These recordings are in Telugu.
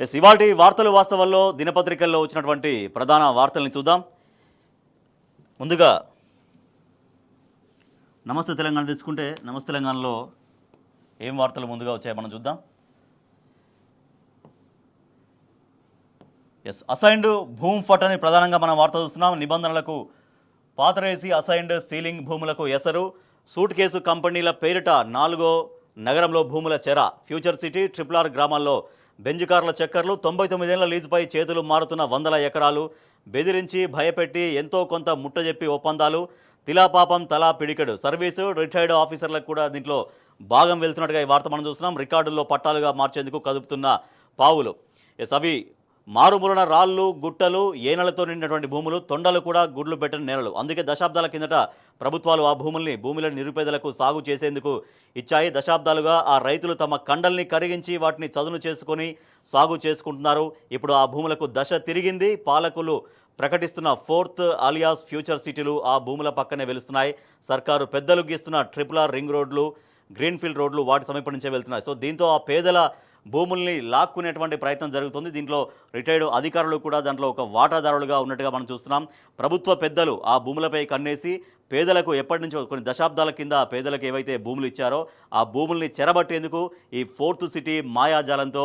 ఇవాల్టి వార్తలు వాస్తవాల్లో దినపత్రికల్లో వచ్చినటువంటి ప్రధాన వార్తల్ని చూద్దాం. ముందుగా నమస్తే తెలంగాణ తీసుకుంటే నమస్తే తెలంగాణలో ఏం వార్తలు ముందుగా వచ్చాయో మనం చూద్దాం. అసైన్డ్ భూమి ఫట్ అని ప్రధానంగా మనం వార్త చూస్తున్నాం. నిబంధనలకు పాతరేసి అసైన్డ్ సీలింగ్ భూములకు ఎసరు. సూట్ కేసు కంపెనీల పేరిట 4వ నగరంలో భూముల చెర. ఫ్యూచర్ సిటీ RRR గ్రామాల్లో బెంజికార్ల చక్కర్లు. 99 ఏళ్ల లీజుపై చేతులు మారుతున్న వందల ఎకరాలు. బెదిరించి భయపెట్టి ఎంతో కొంత ముట్టజెప్పి ఒప్పందాలు. తిలాపాపం తలా పిడికెడు. సర్వీసు రిటైర్డ్ ఆఫీసర్లకు కూడా దీంట్లో భాగం వెళ్తున్నట్టుగా ఈ వార్త మనం చూస్తున్నాం. రికార్డుల్లో పట్టాలుగా మార్చేందుకు కదుపుతున్న పావులు. అవి మారుమూలన రాళ్ళు గుట్టలు ఏనెలతో నిండినటువంటి భూములు, తొండలు కూడా గుడ్లు పెట్టని నేలలు. అందుకే దశాబ్దాల కిందట ప్రభుత్వాలు ఆ భూములను నిరుపేదలకు సాగు చేసేందుకు ఇచ్చాయి. దశాబ్దాలుగా ఆ రైతులు తమ కండల్ని కరిగించి వాటిని చదును చేసుకొని సాగు చేసుకుంటున్నారు. ఇప్పుడు ఆ భూములకు దశ తిరిగింది. పాలకులు ప్రకటిస్తున్న 4th అలియాస్ ఫ్యూచర్ సిటీలు ఆ భూముల పక్కనే వెలుస్తున్నాయి. సర్కారు పెద్దలు గీస్తున్న RRR రింగ్ రోడ్లు, గ్రీన్ఫీల్డ్ రోడ్లు వాటి సమీపం నుంచే వెళ్తున్నాయి. సో దీంతో ఆ పేదల భూముల్ని లాక్కునేటువంటి ప్రయత్నం జరుగుతుంది. దీంట్లో రిటైర్డ్ అధికారులు కూడా దాంట్లో ఒక వాటాదారులుగా ఉన్నట్టుగా మనం చూస్తున్నాం. ప్రభుత్వ పెద్దలు ఆ భూములపై కన్నేసి పేదలకు ఎప్పటి నుంచో కొన్ని దశాబ్దాల కింద పేదలకు ఏవైతే భూములు ఇచ్చారో ఆ భూముల్ని చెరబట్టేందుకు ఈ 4th సిటీ మాయాజాలంతో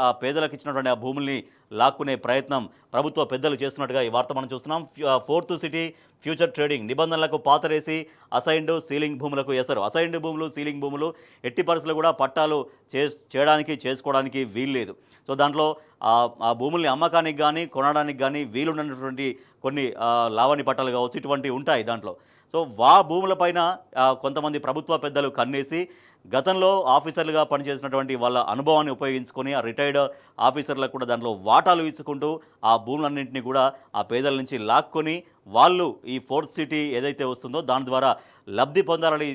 ఆ పేదలకు ఇచ్చినటువంటి ఆ భూముల్ని లాక్కునే ప్రయత్నం ప్రభుత్వ పెద్దలు చేస్తున్నట్టుగా ఈ వార్త మనం చూస్తున్నాం. 4th సిటీ ఫ్యూచర్ ట్రేడింగ్ నిబంధనలకు పాతరేసి అసైన్డ్ సీలింగ్ భూములకు ఎసరు. అసైన్డ్ భూములు, సీలింగ్ భూములు ఎట్టి పరిస్థితుల్లో కూడా పట్టాలు చేసుకోవడానికి వీల్లేదు. సో దాంట్లో ఆ భూముల్ని అమ్మకానికి కానీ కొనడానికి కానీ వీలున్నటువంటి కొన్ని లావణి పట్టాలు కావచ్చు, ఇటువంటివి ఉంటాయి దాంట్లో. సో భూములపైన కొంతమంది ప్రభుత్వ పెద్దలు కన్నేసి గతంలో ఆఫీసర్లుగా పనిచేసినటువంటి వాళ్ళ అనుభవాన్ని ఉపయోగించుకొని ఆ రిటైర్డ్ ఆఫీసర్లకు కూడా దాంట్లో వాటాలు ఇచ్చుకుంటూ ఆ భూములన్నింటినీ కూడా ఆ పేదల నుంచి లాక్కొని వాళ్ళు ఈ 4th సిటీ ఏదైతే వస్తుందో దాని ద్వారా లబ్ధి పొందాలని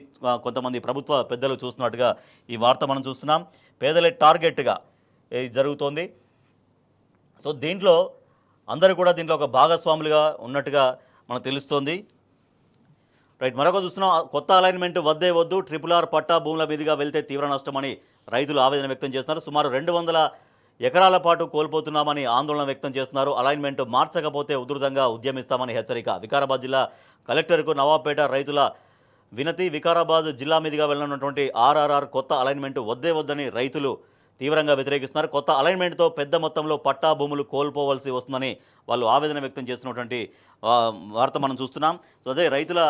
కొంతమంది ప్రభుత్వ పెద్దలు చూస్తున్నట్టుగా ఈ వార్త మనం చూస్తున్నాం. పేదలే టార్గెట్గా జరుగుతోంది. సో దీంట్లో అందరూ కూడా దీంట్లో ఒక భాగస్వాములుగా ఉన్నట్టుగా మనకు తెలుస్తోంది. రైట్, మరొక చూస్తున్నాం. కొత్త అలైన్మెంట్ వద్దే వద్దు, RRR పట్టా భూముల మీదుగా వెళ్తే తీవ్ర నష్టమని రైతులు ఆవేదన వ్యక్తం చేస్తున్నారు. సుమారు 200 ఎకరాల పాటు కోల్పోతున్నామని ఆందోళన వ్యక్తం చేస్తున్నారు. అలైన్మెంట్ మార్చకపోతే ఉధృతంగా ఉద్యమిస్తామని హెచ్చరిక. వికారాబాద్ జిల్లా కలెక్టర్కు నవాబ్పేట రైతుల వినతి. వికారాబాద్ జిల్లా మీదుగా వెళ్ళనున్నటువంటి RRR కొత్త అలైన్మెంట్ వద్దే వద్దని రైతులు తీవ్రంగా వ్యతిరేకిస్తున్నారు. కొత్త అలైన్మెంట్తో పెద్ద మొత్తంలో పట్టా భూములు కోల్పోవలసి వస్తుందని వాళ్ళు ఆవేదన వ్యక్తం చేస్తున్నటువంటి వార్త మనం చూస్తున్నాం. సో అదే రైతుల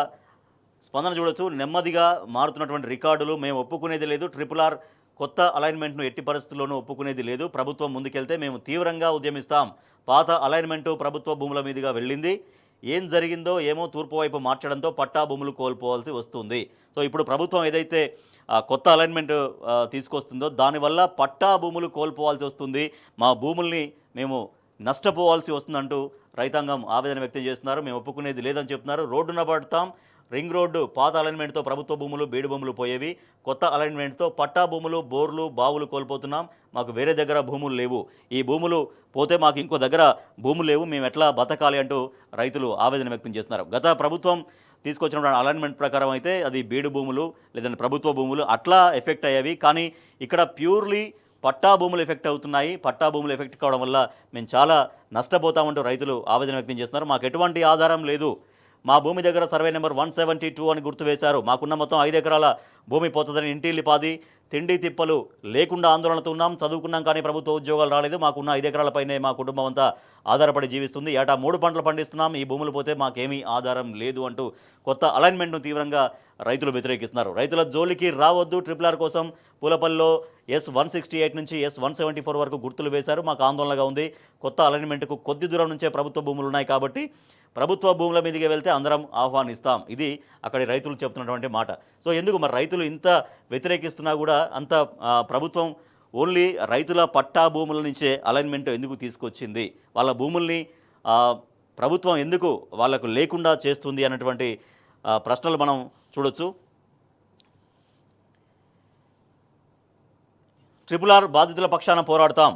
స్పందన చూడొచ్చు. నెమ్మదిగా మారుతున్నటువంటి రికార్డులు. మేము ఒప్పుకునేది లేదు. RRR కొత్త అలైన్మెంట్ను ఎట్టి పరిస్థితుల్లోనూ ఒప్పుకునేది లేదు. ప్రభుత్వం ముందుకెళ్తే మేము తీవ్రంగా ఉద్యమిస్తాం. పాత అలైన్మెంటు ప్రభుత్వ భూముల మీదుగా వెళ్ళింది. ఏం జరిగిందో ఏమో తూర్పు వైపు మార్చడంతో పట్టా భూములు కోల్పోవాల్సి వస్తుంది. సో ఇప్పుడు ప్రభుత్వం ఏదైతే కొత్త అలైన్మెంట్ తీసుకొస్తుందో దానివల్ల పట్టా భూములు కోల్పోవాల్సి వస్తుంది. మా భూముల్ని మేము నష్టపోవాల్సి వస్తుందంటూ రైతాంగం ఆవేదన వ్యక్తం చేస్తున్నారు. మేము ఒప్పుకునేది లేదని చెప్తున్నారు. రోడ్డున పడతాం. రింగ్ రోడ్డు పాత అలైన్మెంట్తో ప్రభుత్వ భూములు, బీడు భూములు పోయేవి. కొత్త అలైన్మెంట్తో పట్టా భూములు, బోర్లు, బావులు కోల్పోతున్నాం. మాకు వేరే దగ్గర భూములు లేవు. ఈ భూములు పోతే మాకు ఇంకో దగ్గర భూములు లేవు. మేము ఎట్లా బతకాలి అంటూ రైతులు ఆవేదన వ్యక్తం చేస్తున్నారు. గత ప్రభుత్వం తీసుకొచ్చిన అలైన్మెంట్ ప్రకారం అయితే అది బీడు భూములు లేదంటే ప్రభుత్వ భూములు అట్లా ఎఫెక్ట్ అయ్యేవి. కానీ ఇక్కడ ప్యూర్లీ పట్టా భూములు ఎఫెక్ట్ అవుతున్నాయి. పట్టా భూములు ఎఫెక్ట్ కావడం వల్ల మేము చాలా నష్టపోతామంటూ రైతులు ఆవేదన వ్యక్తం చేస్తున్నారు. మాకు ఎటువంటి ఆధారం లేదు. మా భూమి దగ్గర సర్వే నెంబర్ 172 అని గుర్తు వేశారు. మాకున్న మొత్తం 5 ఎకరాల భూమి పోతుందని ఇంటిల్లి పాది తిండి తిప్పలు లేకుండా ఆందోళనతో ఉన్నాం. చదువుకున్నాం కానీ ప్రభుత్వ ఉద్యోగాలు రాలేదు. మాకున్న 5 ఎకరాలపైనే మా కుటుంబం అంతా ఆధారపడి జీవిస్తుంది. ఏటా 3 పంటలు పండిస్తున్నాం. ఈ భూములు పోతే మాకేమీ ఆధారం లేదు అంటూ కొత్త అలైన్మెంట్ను తీవ్రంగా రైతులు వ్యతిరేకిస్తున్నారు. రైతుల జోలికి రావద్దు. RRR కోసం పూలపల్లిలో S168 నుంచి S174 వరకు గుర్తులు వేశారు. మాకు ఆందోళనగా ఉంది. కొత్త అలైన్మెంట్కు కొద్ది దూరం నుంచే ప్రభుత్వ భూములు ఉన్నాయి కాబట్టి ప్రభుత్వ భూముల మీదుగా వెళ్తే అందరం ఆహ్వానిస్తాం. ఇది అక్కడి రైతులు చెప్తున్నటువంటి మాట. సో ఎందుకు మరి రైతులు ఇంత వ్యతిరేకిస్తున్నా కూడా అంత ప్రభుత్వం ఓన్లీ రైతుల పట్టా భూముల నుంచే అలైన్మెంట్ ఎందుకు తీసుకొచ్చింది? వాళ్ళ భూముల్ని ప్రభుత్వం ఎందుకు వాళ్లకు లేకుండా చేస్తుంది అన్నటువంటి ప్రశ్నలు మనం చూడొచ్చు. RRR బాధితుల పక్షాన పోరాడతాం.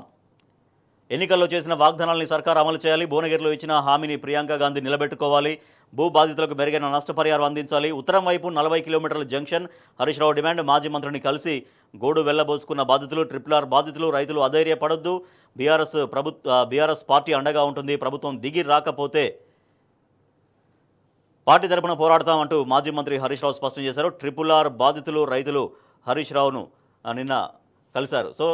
ఎన్నికల్లో చేసిన వాగ్దానాలని సర్కార్ అమలు చేయాలి, భువనగిరిలో ఇచ్చిన హామీని ప్రియాంక గాంధీ నిలబెట్టుకోవాలి, భూ బాధితులకు మెరుగైన నష్టపరిహారం అందించాలి, ఉత్తరం వైపు 40 కిలోమీటర్ల జంక్షన్ హరీష్ రావు డిమాండ్, మాజీ మంత్రిని కలిసి గోడు వెళ్లబోసుకున్న బాధితులు, RRR బాధితులు, రైతులు అధైర్యపడొద్దు, బీఆర్ఎస్ పార్టీ అండగా ఉంటుంది, ప్రభుత్వం దిగి రాకపోతే పార్టీ తరపున పోరాడతామంటూ మాజీ మంత్రి హరీష్ రావు స్పష్టం చేశారు. RRR బాధితులు, రైతులు హరీష్ రావును నిన్న కలిశారు. సో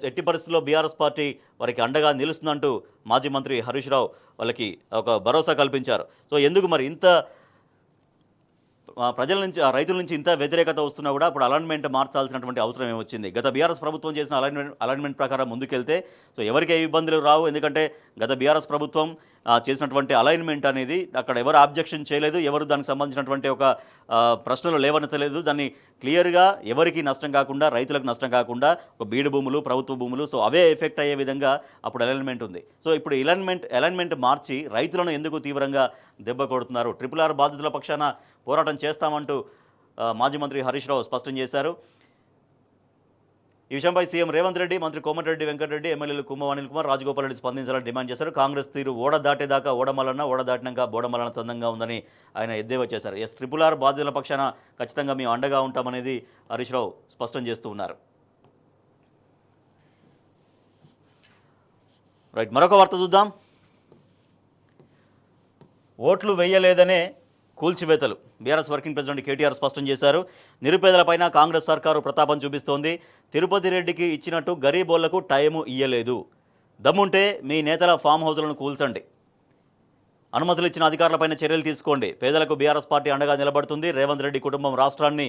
ఎట్టి పరిస్థితుల్లో బీఆర్ఎస్ పార్టీ వారికి అండగా నిలుస్తుందంటూ మాజీ మంత్రి హరీష్ రావు వాళ్ళకి ఒక భరోసా కల్పించారు. సో ఎందుకు మరి ఇంత ప్రజల నుంచి రైతుల నుంచి ఇంత వ్యతిరేకత వస్తున్నా కూడా ఇప్పుడు అలైన్మెంట్ మార్చాల్సినటువంటి అవసరం ఏమొచ్చింది? గత బీఆర్ఎస్ ప్రభుత్వం చేసిన అలైన్మెంట్ ప్రకారం ముందుకెళ్తే సో ఎవరికి ఏ ఇబ్బందులు రావు. ఎందుకంటే గత బీఆర్ఎస్ ప్రభుత్వం చేసినటువంటి అలైన్మెంట్ అనేది అక్కడ ఎవరు ఆబ్జెక్షన్ చేయలేదు, ఎవరు దానికి సంబంధించినటువంటి ఒక ప్రశ్నలు లేవనెత్తలేదు. దాన్ని క్లియర్గా ఎవరికి నష్టం కాకుండా, రైతులకు నష్టం కాకుండా ఒక బీడు భూములు, ప్రభుత్వ భూములు, సో అవే ఎఫెక్ట్ అయ్యే విధంగా అప్పుడు అలైన్మెంట్ ఉంది. సో ఇప్పుడు అలైన్మెంట్ మార్చి రైతులను ఎందుకు తీవ్రంగా దెబ్బ కొడుతున్నారు? RRR బాధితుల పక్షాన పోరాటం చేస్తామంటూ మాజీ మంత్రి హరీష్ రావు స్పష్టం చేశారు. ఈ విషయంపై సీఎం రేవంత్ రెడ్డి, మంత్రి కోమటిరెడ్డి వెంకటరెడ్డి, ఎమ్మెల్యేలు కుమ్మం అనిల్ కుమార్, రాజగోపాల్ రెడ్డి స్పందించాలని డిమాండ్ చేశారు. కాంగ్రెస్ తీరు ఓడ దాటేదాకా ఓడమలన్న, ఓడ దాటినాక బోడమలన చందంగా ఉందని ఆయన ఎద్దేవా చేశారు. RRR బాధితుల పక్షాన ఖచ్చితంగా మేము అండగా ఉంటామనేది హరీష్ రావు స్పష్టం చేస్తూ ఉన్నారు. రైట్, మరొక వార్త చూద్దాం. ఓట్లు వేయలేదనే కూల్చివేతలు బీఆర్ఎస్ వర్కింగ్ ప్రెసిడెంట్ కేటీఆర్ స్పష్టం చేశారు. నిరుపేదలపైన కాంగ్రెస్ సర్కారు ప్రతాపం చూపిస్తోంది. తిరుపతి రెడ్డికి ఇచ్చినట్టు గరీబోళ్లకు టైము ఇయ్యలేదు. దమ్ముంటే మీ నేతల ఫామ్ హౌస్లను కూల్చండి, అనుమతులు ఇచ్చిన అధికారులపైన చర్యలు తీసుకోండి. పేదలకు బీఆర్ఎస్ పార్టీ అండగా నిలబడుతుంది. రేవంత్ రెడ్డి కుటుంబం రాష్ట్రాన్ని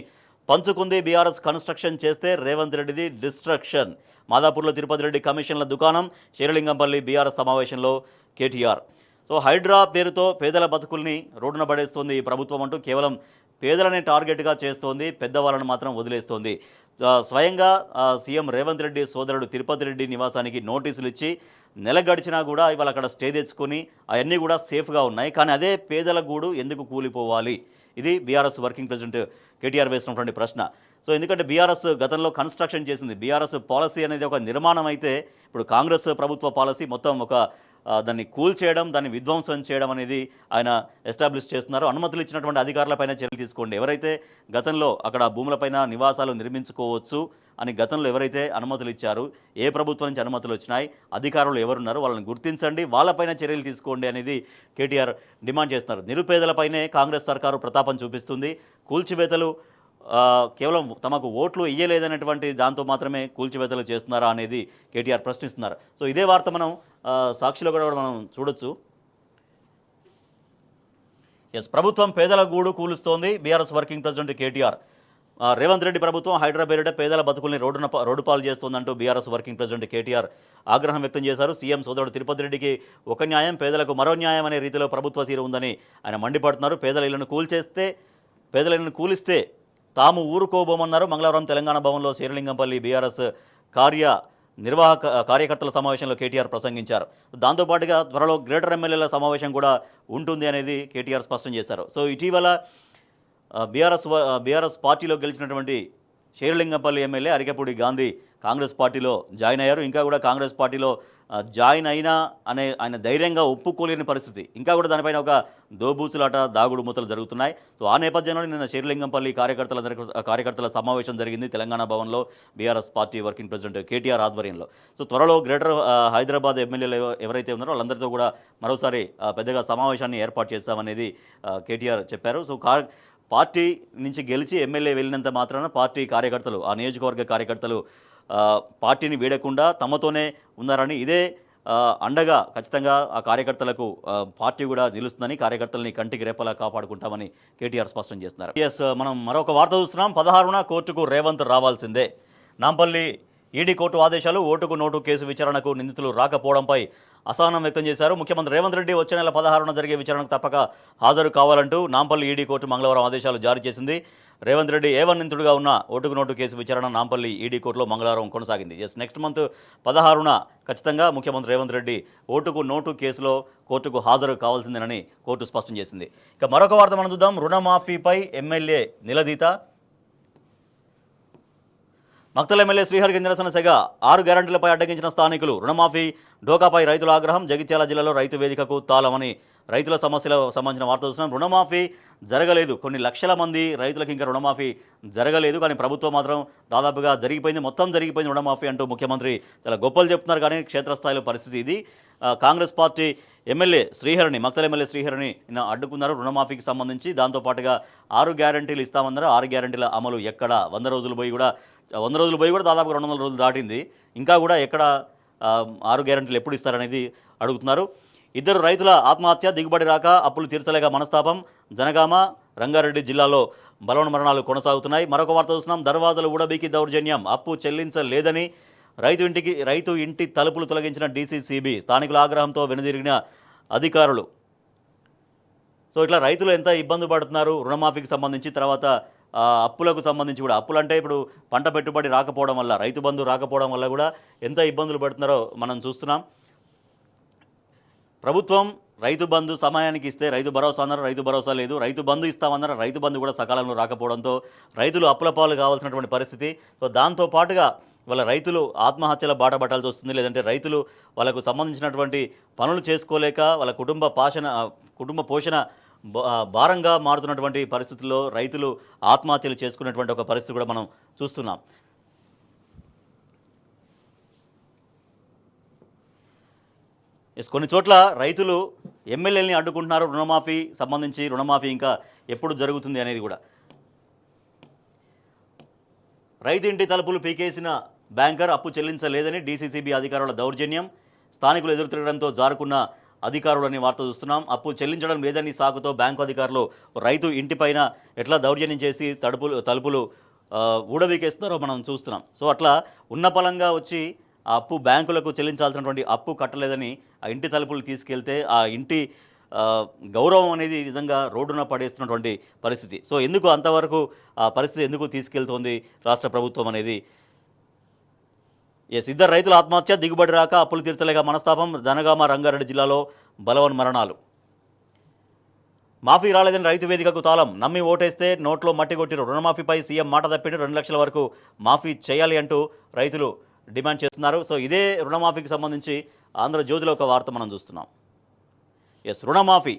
పంచుకుంది. బీఆర్ఎస్ కన్స్ట్రక్షన్ చేస్తే రేవంత్ రెడ్డిది డిస్ట్రక్షన్. మాదాపూర్లో తిరుపతి రెడ్డి కమిషన్ల దుకాణం, శేరలింగంపల్లి బీఆర్ఎస్ సమావేశంలో కేటీఆర్. సో హైడ్రా పేరుతో పేదల బతుకుల్ని రోడ్డున పడేస్తోంది ఈ ప్రభుత్వం అంటూ కేవలం పేదలనే టార్గెట్గా చేస్తోంది, పెద్దవాళ్ళను మాత్రం వదిలేస్తోంది. స్వయంగా సీఎం రేవంత్ రెడ్డి సోదరుడు తిరుపతి రెడ్డి నివాసానికి నోటీసులు ఇచ్చి నెల గడిచినా కూడా ఇవాళ అక్కడ స్టే తెచ్చుకొని అవన్నీ కూడా సేఫ్గా ఉన్నాయి. కానీ అదే పేదల గూడు ఎందుకు కూలిపోవాలి? ఇది బీఆర్ఎస్ వర్కింగ్ ప్రెసిడెంట్ కేటీఆర్ వేసినటువంటి ప్రశ్న. సో ఎందుకంటే బీఆర్ఎస్ గతంలో కన్స్ట్రక్షన్ చేసింది. బీఆర్ఎస్ పాలసీ అనేది ఒక నిర్మాణం అయితే ఇప్పుడు కాంగ్రెస్ ప్రభుత్వ పాలసీ మొత్తం ఒక దాన్ని కూల్చేయడం, దాన్ని విధ్వంసం చేయడం అనేది ఆయన ఎస్టాబ్లిష్ చేస్తున్నారు. అనుమతులు ఇచ్చినటువంటి అధికారులపైన చర్యలు తీసుకోండి. ఎవరైతే గతంలో అక్కడ భూములపైన నివాసాలు నిర్మించుకోవచ్చు అని గతంలో ఎవరైతే అనుమతులు ఇచ్చారు, ఏ ప్రభుత్వం నుంచి అనుమతులు వచ్చినాయి, అధికారులు ఎవరున్నారు వాళ్ళని గుర్తించండి, వాళ్ళపైన చర్యలు తీసుకోండి అనేది కేటీఆర్ డిమాండ్ చేస్తున్నారు. నిరుపేదలపైనే కాంగ్రెస్ సర్కారు ప్రతాపం చూపిస్తుంది. కూల్చివేతలు కేవలం తమకు ఓట్లు ఇయ్యలేదనేటువంటి దాంతో మాత్రమే కూల్చివేతలు చేస్తున్నారా అనేది కేటీఆర్ ప్రశ్నిస్తున్నారు. సో ఇదే వార్త మనం సాక్షిలో కూడా మనం చూడొచ్చు. ప్రభుత్వం పేదల గూడు కూలుస్తోంది. BRS working president KTR. రేవంత్ రెడ్డి ప్రభుత్వం హైదరాబాద్ పేదల బతుకుల్ని రోడ్డుపాలు చేస్తోందంటూ బీఆర్ఎస్ వర్కింగ్ ప్రెసిడెంట్ కేటీఆర్ ఆగ్రహం వ్యక్తం చేశారు. సీఎం సోదరుడు తిరుపతి రెడ్డికి ఒక న్యాయం, పేదలకు మరో న్యాయం అనే రీతిలో ప్రభుత్వ తీరు ఉందని ఆయన మండిపడుతున్నారు. పేదల ఇళ్లను కూలిస్తే తాము ఊరుకోబోమన్నారు. మంగళవారం తెలంగాణ భవన్లో శేరలింగంపల్లి బీఆర్ఎస్ కార్యకర్తల సమావేశంలో కేటీఆర్ ప్రసంగించారు. దాంతోపాటుగా త్వరలో గ్రేటర్ ఎమ్మెల్యేల సమావేశం కూడా ఉంటుంది అనేది కేటీఆర్ స్పష్టం చేశారు. సో ఇటీవల బీఆర్ఎస్ పార్టీలో గెలిచినటువంటి శేరలింగంపల్లి ఎమ్మెల్యే అరికెపూడి గాంధీ కాంగ్రెస్ పార్టీలో జాయిన్ అయ్యారు. ఇంకా కూడా కాంగ్రెస్ పార్టీలో జాయిన్ అయినా ఆయన ధైర్యంగా ఒప్పుకోలేని పరిస్థితి. ఇంకా కూడా దానిపైన ఒక దోబూచులాట, దాగుడు మూతలు జరుగుతున్నాయి. సో ఆ నేపథ్యంలో నిన్న శేరలింగంపల్లి కార్యకర్తల సమావేశం జరిగింది తెలంగాణ భవన్లో BRS party working president KTR ఆధ్వర్యంలో. సో త్వరలో గ్రేటర్ హైదరాబాద్ ఎమ్మెల్యేలు ఎవరైతే ఉన్నారో వాళ్ళందరితో కూడా మరోసారి పెద్దగా సమావేశాన్ని ఏర్పాటు చేస్తామనేది కేటీఆర్ చెప్పారు. సో పార్టీ నుంచి గెలిచి ఎమ్మెల్యే వెళ్ళినంత మాత్రాన పార్టీ కార్యకర్తలు, ఆ నియోజకవర్గ కార్యకర్తలు పార్టీని వీడకుండా తమతోనే ఉన్నారని, ఇదే అండగా ఖచ్చితంగా ఆ కార్యకర్తలకు పార్టీ కూడా నిలుస్తుందని, కార్యకర్తలని కంటికి రేపలా కాపాడుకుంటామని కేటీఆర్ స్పష్టం చేస్తున్నారు. మనం మరొక వార్త చూస్తున్నాం. 16న కోర్టుకు రేవంత్ రావాల్సిందే. నాంపల్లి ఈడీ కోర్టు ఆదేశాలు. ఓటుకు నోటు కేసు విచారణకు నిందితులు రాకపోవడంపై అసహనం వ్యక్తం చేశారు. ముఖ్యమంత్రి రేవంత్ రెడ్డి వచ్చే నెల 16న జరిగే విచారణకు తప్పక హాజరు కావాలంటూ నాంపల్లి ఈడీ కోర్టు మంగళవారం ఆదేశాలు జారీ చేసింది. రేవంత్ రెడ్డి A1 నిందితుడిగా ఉన్న ఓటుకు నోటు కేసు విచారణ నాంపల్లి ఈడీ కోర్టులో మంగళవారం కొనసాగింది. నెక్స్ట్ మంత్ 16న ఖచ్చితంగా ముఖ్యమంత్రి రేవంత్ రెడ్డి ఓటుకు నోటు కేసులో కోర్టుకు హాజరు కావాల్సిందేనని కోర్టు స్పష్టం చేసింది. ఇక మరొక వార్త మనం చూద్దాం. రుణమాఫీపై ఎమ్మెల్యే నిలదీత. మక్తల్ ఎమ్మెల్యే శ్రీహరికి నిరసన సెగ 6 గ్యారంటీలపై అడ్డగించిన స్థానికులు. రుణమాఫీ డోకాపై రైతుల ఆగ్రహం. జగిత్యాల జిల్లాలో రైతు వేదికకు తాళమని రైతుల సమస్యలకు సంబంధించిన వార్త చూస్తున్నాం. రుణమాఫీ జరగలేదు, కొన్ని లక్షల మంది రైతులకు ఇంకా రుణమాఫీ జరగలేదు, కానీ ప్రభుత్వం మాత్రం దాదాపుగా జరిగిపోయింది, మొత్తం జరిగిపోయింది రుణమాఫీ అంటూ ముఖ్యమంత్రి చాలా గొప్పలు చెప్తున్నారు. కానీ క్షేత్రస్థాయిలో పరిస్థితి ఇది. కాంగ్రెస్ పార్టీ ఎమ్మెల్యే శ్రీహరిని, మక్తల్ ఎమ్మెల్యే శ్రీహరిని నిన్న అడ్డుకున్నారు రుణమాఫీకి సంబంధించి. దాంతోపాటుగా 6 గ్యారంటీలు ఇస్తామన్నారు. 6 గ్యారంటీల అమలు ఎక్కడ? 100 రోజులు పోయి కూడా దాదాపు 200 రోజులు దాటింది, ఇంకా కూడా ఎక్కడ 6 గ్యారంటీలు ఎప్పుడు ఇస్తారనేది అడుగుతున్నారు. 2 రైతుల ఆత్మహత్య, దిగుబడి రాక అప్పులు తీర్చలేక మనస్తాపం. జనగామ, రంగారెడ్డి జిల్లాలో బలవన్మరణాలు కొనసాగుతున్నాయి. మరొక వార్త చూస్తున్నాం. దర్వాజాలు ఊడబీకి దౌర్జన్యం, అప్పు చెల్లించలేదని రైతు ఇంటి తలుపులు తొలగించిన డీసీసీబీ. స్థానికుల ఆగ్రహంతో వెనుదిరిగిన అధికారులు. సో ఇట్లా రైతులు ఎంత ఇబ్బంది పడుతున్నారు రుణమాఫీకి సంబంధించి. తర్వాత అప్పులకు సంబంధించి కూడా, అప్పులు అంటే ఇప్పుడు పంట పెట్టుబడి రాకపోవడం వల్ల, రైతు బంధు రాకపోవడం వల్ల కూడా ఎంత ఇబ్బందులు పడుతున్నారో మనం చూస్తున్నాం. ప్రభుత్వం రైతు బంధు సమయానికి ఇస్తే రైతు భరోసా అన్నారు, రైతు భరోసా లేదు. రైతు బంధు ఇస్తామన్నారు, రైతు బంధు కూడా సకాలంలో రాకపోవడంతో రైతులు అప్పుల పాలు కావాల్సినటువంటి పరిస్థితి. సో దాంతో పాటుగా వాళ్ళ రైతులు ఆత్మహత్యల బాట పట్టాల్సి వస్తుంది. లేదంటే రైతులు వాళ్ళకు సంబంధించినటువంటి పనులు చేసుకోలేక వాళ్ళ కుటుంబ పోషణ భారంగా మారుతున్నటువంటి పరిస్థితుల్లో రైతులు ఆత్మహత్యలు చేసుకున్నటువంటి ఒక పరిస్థితి కూడా మనం చూస్తున్నాం. కొన్ని చోట్ల రైతులు ఎమ్మెల్యేలని అడ్డుకుంటున్నారు. రుణమాఫీ సంబంధించి రుణమాఫీ ఇంకా ఎప్పుడు జరుగుతుంది అనేది కూడా. రైతు ఇంటి తలుపులు పీకేసిన బ్యాంకర్, అప్పు చెల్లించలేదని డీసీసీబీ అధికారుల దౌర్జన్యం. స్థానికులు ఎదురు తిరగడంతో జారుకున్న అధికారులని వార్త చూస్తున్నాం. అప్పు చెల్లించడం లేదని సాకుతో బ్యాంకు అధికారులు రైతు ఇంటిపైన ఎట్లా దౌర్జన్యం చేసి తలుపులు ఊడబీకేస్తున్నారో మనం చూస్తున్నాం. సో అట్లా ఉన్న పలంగా వచ్చి ఆ అప్పు బ్యాంకులకు చెల్లించాల్సినటువంటి అప్పు కట్టలేదని ఆ ఇంటి తలుపులు తీసుకెళ్తే ఆ ఇంటి గౌరవం అనేది నిజంగా రోడ్డున పడేస్తున్నటువంటి పరిస్థితి. సో ఎందుకు అంతవరకు ఆ పరిస్థితి ఎందుకు తీసుకెళ్తోంది రాష్ట్ర ప్రభుత్వం అనేది. 2 రైతుల ఆత్మహత్య, దిగుబడి రాక అప్పులు తీర్చలేక మనస్తాపం. జనగామ, రంగారెడ్డి జిల్లాలో బలవన్మరణాలు. మాఫీ రాలేదని రైతు వేదికకు తాళం. నమ్మి ఓటేస్తే నోట్లో మట్టి కొట్టిరు. రుణమాఫీపై సీఎం మాట తప్పిన 2 లక్షల వరకు మాఫీ చేయాలి అంటూ రైతులు డిమాండ్ చేస్తున్నారు. సో ఇదే రుణమాఫీకి సంబంధించి ఆంధ్రజ్యోతిలో ఒక వార్త మనం చూస్తున్నాం. రుణమాఫీ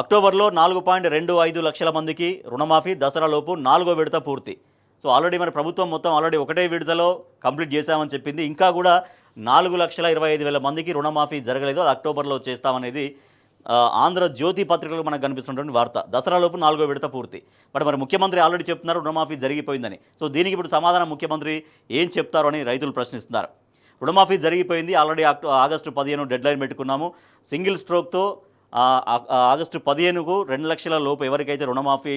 అక్టోబర్లో 4.25 లక్షల మందికి రుణమాఫీ. దసరాలోపు 4వ విడత పూర్తి. సో ఆల్రెడీ మన ప్రభుత్వం మొత్తం ఆల్రెడీ ఒకటే విడతలో కంప్లీట్ చేశామని చెప్పింది. ఇంకా కూడా 4,25,000 మందికి రుణమాఫీ జరగలేదు. అది అక్టోబర్లో చేస్తామనేది ఆంధ్రజ్యోతి పత్రికలో మనకు కనిపిస్తున్నటువంటి వార్త. దసరాలోపు 4వ విడత పూర్తి. మరి ముఖ్యమంత్రి ఆల్రెడీ చెప్తున్నారు రుణమాఫీ జరిగిపోయిందని. సో దీనికి ఇప్పుడు సమాధానం ముఖ్యమంత్రి ఏం చెప్తారు అని రైతులు ప్రశ్నిస్తున్నారు. రుణమాఫీ జరిగిపోయింది, ఆల్రెడీ ఆగస్టు 15 డెడ్లైన్ పెట్టుకున్నాము. సింగిల్ స్ట్రోక్తో ఆగస్టు 15కు 2 లక్షల లోపు ఎవరికైతే రుణమాఫీ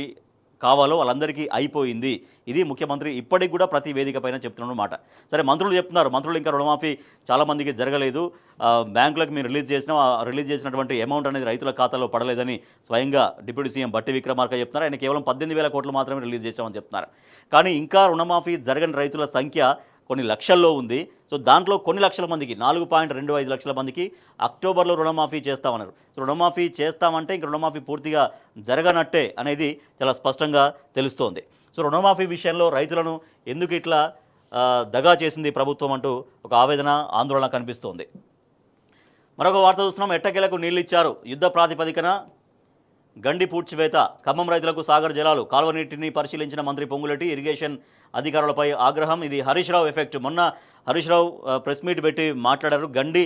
కావాలో వాళ్ళందరికీ అయిపోయింది. ఇది ముఖ్యమంత్రి ఇప్పటికి కూడా ప్రతి వేదిక పైన చెప్తున్న మాట. సరే, మంత్రులు చెప్తున్నారు, మంత్రులు ఇంకా రుణమాఫీ చాలామందికి జరగలేదు, బ్యాంకులకు మీరు రిలీజ్ చేసినటువంటి అమౌంట్ అనేది రైతుల ఖాతాలో పడలేదని స్వయంగా డిప్యూటీ సీఎం బట్టి విక్రమార్క చెప్తున్నారు. ఆయన కేవలం 18,000 కోట్లు మాత్రమే రిలీజ్ చేశామని చెప్తున్నారు. కానీ ఇంకా రుణమాఫీ జరగని రైతుల సంఖ్య కొన్ని లక్షల్లో ఉంది. సో దాంట్లో కొన్ని లక్షల మందికి, 4.25 లక్షల మందికి అక్టోబర్లో రుణమాఫీ చేస్తామన్నారు. సో రుణమాఫీ చేస్తామంటే ఇంక రుణమాఫీ పూర్తిగా జరగనట్టే అనేది చాలా స్పష్టంగా తెలుస్తోంది. సో రుణమాఫీ విషయంలో రైతులను ఎందుకు ఇట్లా దగా చేసింది ప్రభుత్వం అంటూ ఒక ఆవేదన, ఆందోళన కనిపిస్తోంది. మరొక వార్త చూస్తున్నాం. ఎట్టకేలకు నీళ్ళు ఇచ్చారు, యుద్ధ ప్రాతిపదికన గండి పూడ్చివేత. ఖమ్మం రైతులకు సాగర్ జలాలు. కాలువ నీటిని పరిశీలించిన మంత్రి పొంగులేటి. ఇరిగేషన్ అధికారులపై ఆగ్రహం. ఇది హరీష్ రావు ఎఫెక్ట్. మొన్న హరీష్ రావు ప్రెస్ మీట్ పెట్టి మాట్లాడారు. గండి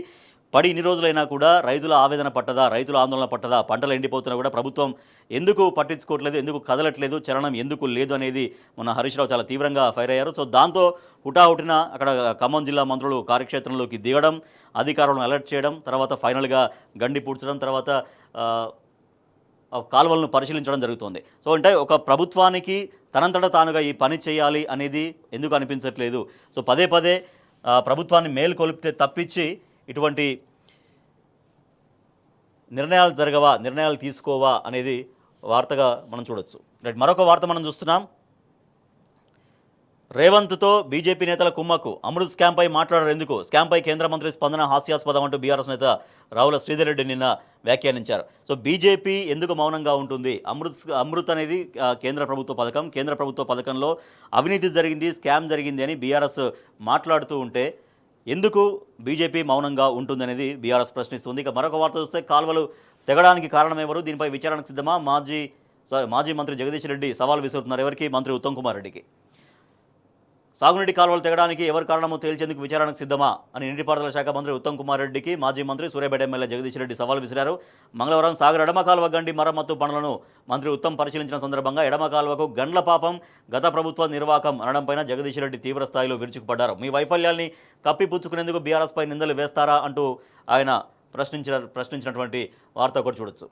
పడి ఇన్ని రోజులైనా కూడా రైతుల ఆవేదన పట్టదా, రైతుల ఆందోళన పట్టదా, పంటలు ఎండిపోతున్నా కూడా ప్రభుత్వం ఎందుకు పట్టించుకోవట్లేదు, ఎందుకు కదలట్లేదు, చలనం ఎందుకు లేదు అనేది మొన్న హరీష్ రావు చాలా తీవ్రంగా ఫైర్ అయ్యారు. సో దాంతో హుటాహుటిన అక్కడ ఖమ్మం జిల్లా మంత్రులు కార్యక్షేత్రంలోకి దిగడం, అధికారులను అలర్ట్ చేయడం, తర్వాత ఫైనల్గా గండి పూడ్చడం, తర్వాత కాలువలను పరిశీలించడం జరుగుతుంది. సో అంటే ఒక ప్రభుత్వానికి తనంతట తానుగా ఈ పని చేయాలి అనేది ఎందుకు అనిపించట్లేదు. సో పదే పదే ప్రభుత్వాన్ని మేలుకొలిపితే తప్పించి ఇటువంటి నిర్ణయాలు తీసుకోవా అనేది వార్తగా మనం చూడొచ్చు. రైట్, మరొక వార్త మనం చూస్తున్నాం. రేవంత్తో బీజేపీ నేతల కుమ్మక్కు అమృత్ స్కామ్పై మాట్లాడారు ఎందుకు? స్కామ్పై కేంద్ర మంత్రి స్పందన హాస్యాస్పదం అంటూ బీఆర్ఎస్ నేత రావుల శ్రీధర్ రెడ్డి నిన్న వ్యాఖ్యానించారు. సో బీజేపీ ఎందుకు మౌనంగా ఉంటుంది? అమృత్ అనేది కేంద్ర ప్రభుత్వ పథకం. కేంద్ర ప్రభుత్వ పథకంలో అవినీతి జరిగింది, స్కామ్ జరిగింది అని బీఆర్ఎస్ మాట్లాడుతూ ఉంటే ఎందుకు బీజేపీ మౌనంగా ఉంటుందనేది బీఆర్ఎస్ ప్రశ్నిస్తుంది. ఇక మరొక వార్త చూస్తే కాల్వలు తెగడానికి కారణం ఎవరు? దీనిపై విచారణకు సిద్ధమా? మాజీ మంత్రి జగదీష్ రెడ్డి సవాల్ విసురుతున్నారు. ఎవరికి? మంత్రి ఉత్తమ్ కుమార్ రెడ్డికి. సాగునీటి కాలువలు తెగడానికి ఎవరు కారణమో తేల్చేందుకు విచారణకు సిద్ధమా అని నీటిపారుదల శాఖ మంత్రి ఉత్తమ్ కుమార్ రెడ్డికి మాజీ మంత్రి సూర్యాపేట ఎమ్మెల్యే జగదీష్ రెడ్డి సవాల్ విసిరారు. మంగళవారం సాగర్ ఎడమ కాలువ గండి మరమ్మత్తు పనులను మంత్రి ఉత్తమ్ పరిశీలించిన సందర్భంగా ఎడమ కాలువకు గండ్ల పాపం, గత ప్రభుత్వ నిర్వాకం అనడంపైన జగదీష్ రెడ్డి తీవ్ర స్థాయిలో విరుచుకుపడ్డారు. మీ వైఫల్యాల్ని కప్పిపుచ్చుకునేందుకు బీఆర్ఎస్పై నిందలు వేస్తారా అంటూ ఆయన ప్రశ్నించినటువంటి వార్త ఒకటి చూడొచ్చు.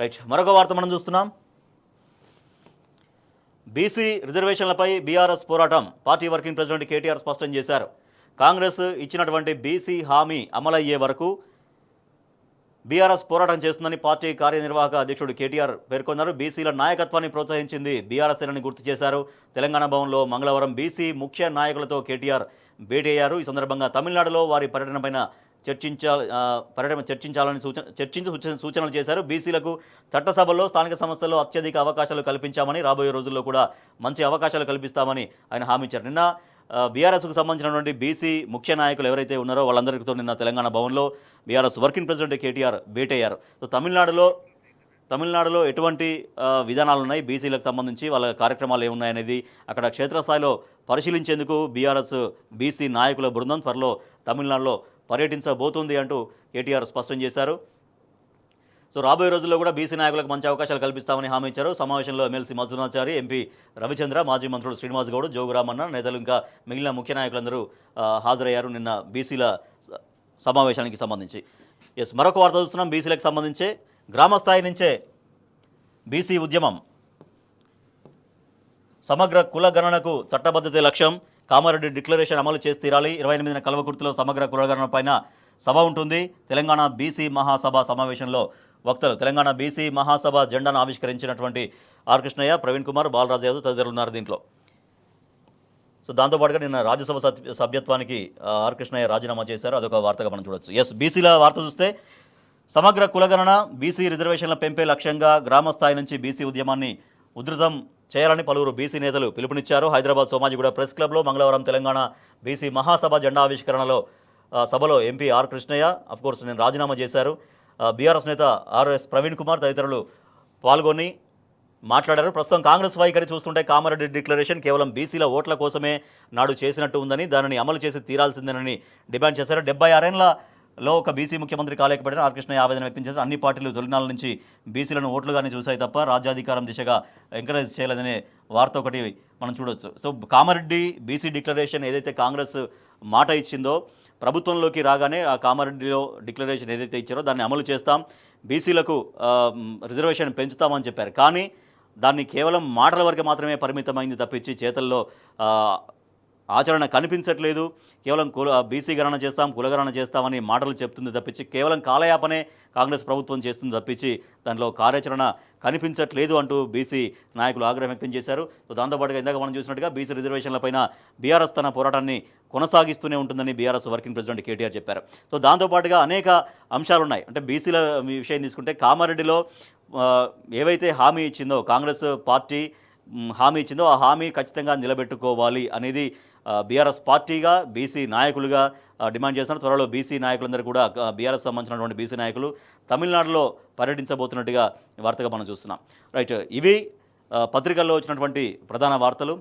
రైట్, మరొక వార్త మనం చూస్తున్నాం. బీసీ రిజర్వేషన్లపై బీఆర్ఎస్ పోరాటం. పార్టీ వర్కింగ్ ప్రెసిడెంట్ కేటీఆర్ స్పష్టం చేశారు. కాంగ్రెస్ ఇచ్చినటువంటి బీసీ హామీ అమలయ్యే వరకు బీఆర్ఎస్ పోరాటం చేస్తుందని పార్టీ కార్యనిర్వాహక అధ్యక్షుడు కేటీఆర్ పేర్కొన్నారు. బీసీల నాయకత్వాన్ని ప్రోత్సహించింది బీఆర్ఎస్ అని గుర్తు చేశారు. తెలంగాణ భవన్లో మంగళవారం బీసీ ముఖ్య నాయకులతో కేటీఆర్ భేటీ అయ్యారు. ఈ సందర్భంగా తమిళనాడులో వారి పర్యటనపైన చర్చించాలని సూచనలు చేశారు. బీసీలకు చట్టసభల్లో స్థానిక సంస్థల్లో అత్యధిక అవకాశాలు కల్పించామని, రాబోయే రోజుల్లో కూడా మంచి అవకాశాలు కల్పిస్తామని ఆయన హామీ ఇచ్చారు. నిన్న బీఆర్ఎస్కు సంబంధించినటువంటి బీసీ ముఖ్య నాయకులు ఎవరైతే ఉన్నారో వాళ్ళందరితో నిన్న తెలంగాణ భవన్లో బీఆర్ఎస్ వర్కింగ్ ప్రెసిడెంట్ కేటీఆర్ భేటీ అయ్యారు. సో తమిళనాడులో ఎటువంటి విధానాలు ఉన్నాయి, బీసీలకు సంబంధించి వాళ్ళ కార్యక్రమాలు ఏమున్నాయనేది అక్కడ క్షేత్రస్థాయిలో పరిశీలించేందుకు బీఆర్ఎస్ బీసీ నాయకుల బృందం త్వరలో తమిళనాడులో పర్యటించబోతుంది అంటూ కేటీఆర్ స్పష్టం చేశారు. సో రాబోయే రోజుల్లో కూడా బీసీ నాయకులకు మంచి అవకాశాలు కల్పిస్తామని హామీ ఇచ్చారు. సమావేశంలో ఎమ్మెల్సీ మధునాచారి, ఎంపీ రవిచంద్ర, మాజీ మంత్రులు శ్రీనివాస్ గౌడ్, జోగురామన్న నేతలు ఇంకా మిగిలిన ముఖ్య నాయకులందరూ హాజరయ్యారు నిన్న బీసీల సమావేశానికి సంబంధించి. మరొక వార్త చూస్తున్నాం. బీసీలకు సంబంధించి గ్రామస్థాయి నుంచే బీసీ ఉద్యమం. సమగ్ర కుల గణనకు చట్టబద్ధత లక్ష్యం. కామారెడ్డి డిక్లరేషన్ అమలు చేసి తీరాలి. 28న కల్వకుర్తిలో సమగ్ర కులగణన పైన సభ ఉంటుంది. తెలంగాణ బీసీ మహాసభ సమావేశంలో వక్తలు తెలంగాణ బీసీ మహాసభ జెండాను ఆవిష్కరించినటువంటి ఆర్ కృష్ణయ్య, ప్రవీణ్ కుమార్, బాలరాజు యాదవ్ తదితరులు ఉన్నారు దీంట్లో. సో దాంతోపాటుగా నిన్న రాజ్యసభ సభ్యత్వానికి ఆర్ కృష్ణయ్య రాజీనామా చేశారు. అదొక వార్తగా మనం చూడొచ్చు. బీసీల వార్త చూస్తే సమగ్ర కులగణన, బీసీ రిజర్వేషన్ల పెంపే లక్ష్యంగా గ్రామస్థాయి నుంచి బీసీ ఉద్యమాన్ని ఉధృతం చేయాలని పలువురు బీసీ నేతలు పిలుపునిచ్చారు. హైదరాబాద్ సోమాజిగూడ ప్రెస్ క్లబ్లో మంగళవారం తెలంగాణ బీసీ మహాసభ జెండా ఆవిష్కరణలో సభలో ఎంపీ ఆర్ కృష్ణయ్య అఫ్కోర్స్ నేను రాజీనామా చేశారు. బీఆర్ఎస్ నేత ఆర్ఎస్ ప్రవీణ్ కుమార్ తదితరులు పాల్గొని మాట్లాడారు. ప్రస్తుతం కాంగ్రెస్ వైఖరి చూస్తుంటే కామారెడ్డి డిక్లరేషన్ కేవలం బీసీల ఓట్ల కోసమే నాడు చేసినట్టు ఉందని, దానిని అమలు చేసి తీరాల్సిందేనని డిమాండ్ చేశారు. 76 ఏళ్లలో ఒక బీసీ ముఖ్యమంత్రి కాలేకపోయినా ఆర్ కృష్ణయ్య ఆవేదన వ్యక్తం చేశారు. అన్ని పార్టీలు తొలినాళ్ళ నుంచి బీసీలను ఓట్లుగానే చూశాయి తప్ప రాజ్యాధికారం దిశగా ఎంకరేజ్ చేయలేదనే వార్త ఒకటి మనం చూడొచ్చు. సో కామారెడ్డి బీసీ డిక్లరేషన్ ఏదైతే కాంగ్రెస్ మాట ఇచ్చిందో ప్రభుత్వంలోకి రాగానే ఆ కామారెడ్డిలో డిక్లరేషన్ ఏదైతే ఇచ్చారో దాన్ని అమలు చేస్తాం, బీసీలకు రిజర్వేషన్ పెంచుతామని చెప్పారు. కానీ దాన్ని కేవలం మాటల వరకు మాత్రమే పరిమితమైంది తప్పించి చేతల్లో ఆచరణ కనిపించట్లేదు. కేవలం బీసీ గణన చేస్తాం, కులగణన చేస్తామని మాటలు చెప్తుంది తప్పించి కేవలం కాలయాపనే కాంగ్రెస్ ప్రభుత్వం చేస్తుంది తప్పించి దాంట్లో కార్యాచరణ కనిపించట్లేదు అంటూ బీసీ నాయకులు ఆగ్రహం వ్యక్తం చేశారు. సో దాంతోపాటుగా ఇందాక మనం చూసినట్టుగా బీసీ రిజర్వేషన్లపైన బీఆర్ఎస్ తన పోరాటాన్ని కొనసాగిస్తూనే ఉంటుందని బీఆర్ఎస్ వర్కింగ్ ప్రెసిడెంట్ కేటీఆర్ చెప్పారు. సో దాంతోపాటుగా అనేక అంశాలు ఉన్నాయి. అంటే బీసీల విషయం తీసుకుంటే కామారెడ్డిలో ఏవైతే హామీ ఇచ్చిందో కాంగ్రెస్ పార్టీ హామీ ఇచ్చిందో ఆ హామీ ఖచ్చితంగా నిలబెట్టుకోవాలి అనేది బీఆర్ఎస్ పార్టీగా బీసీ నాయకులుగా డిమాండ్ చేస్తున్నారు. త్వరలో బీసీ నాయకులందరూ కూడా బీఆర్ఎస్ సంబంధించినటువంటి బీసీ నాయకులు తమిళనాడులో పర్యటించబోతున్నట్టుగా వార్తగా మనం చూస్తున్నాం. రైట్, ఇవి పత్రికల్లో వచ్చినటువంటి ప్రధాన వార్తలు.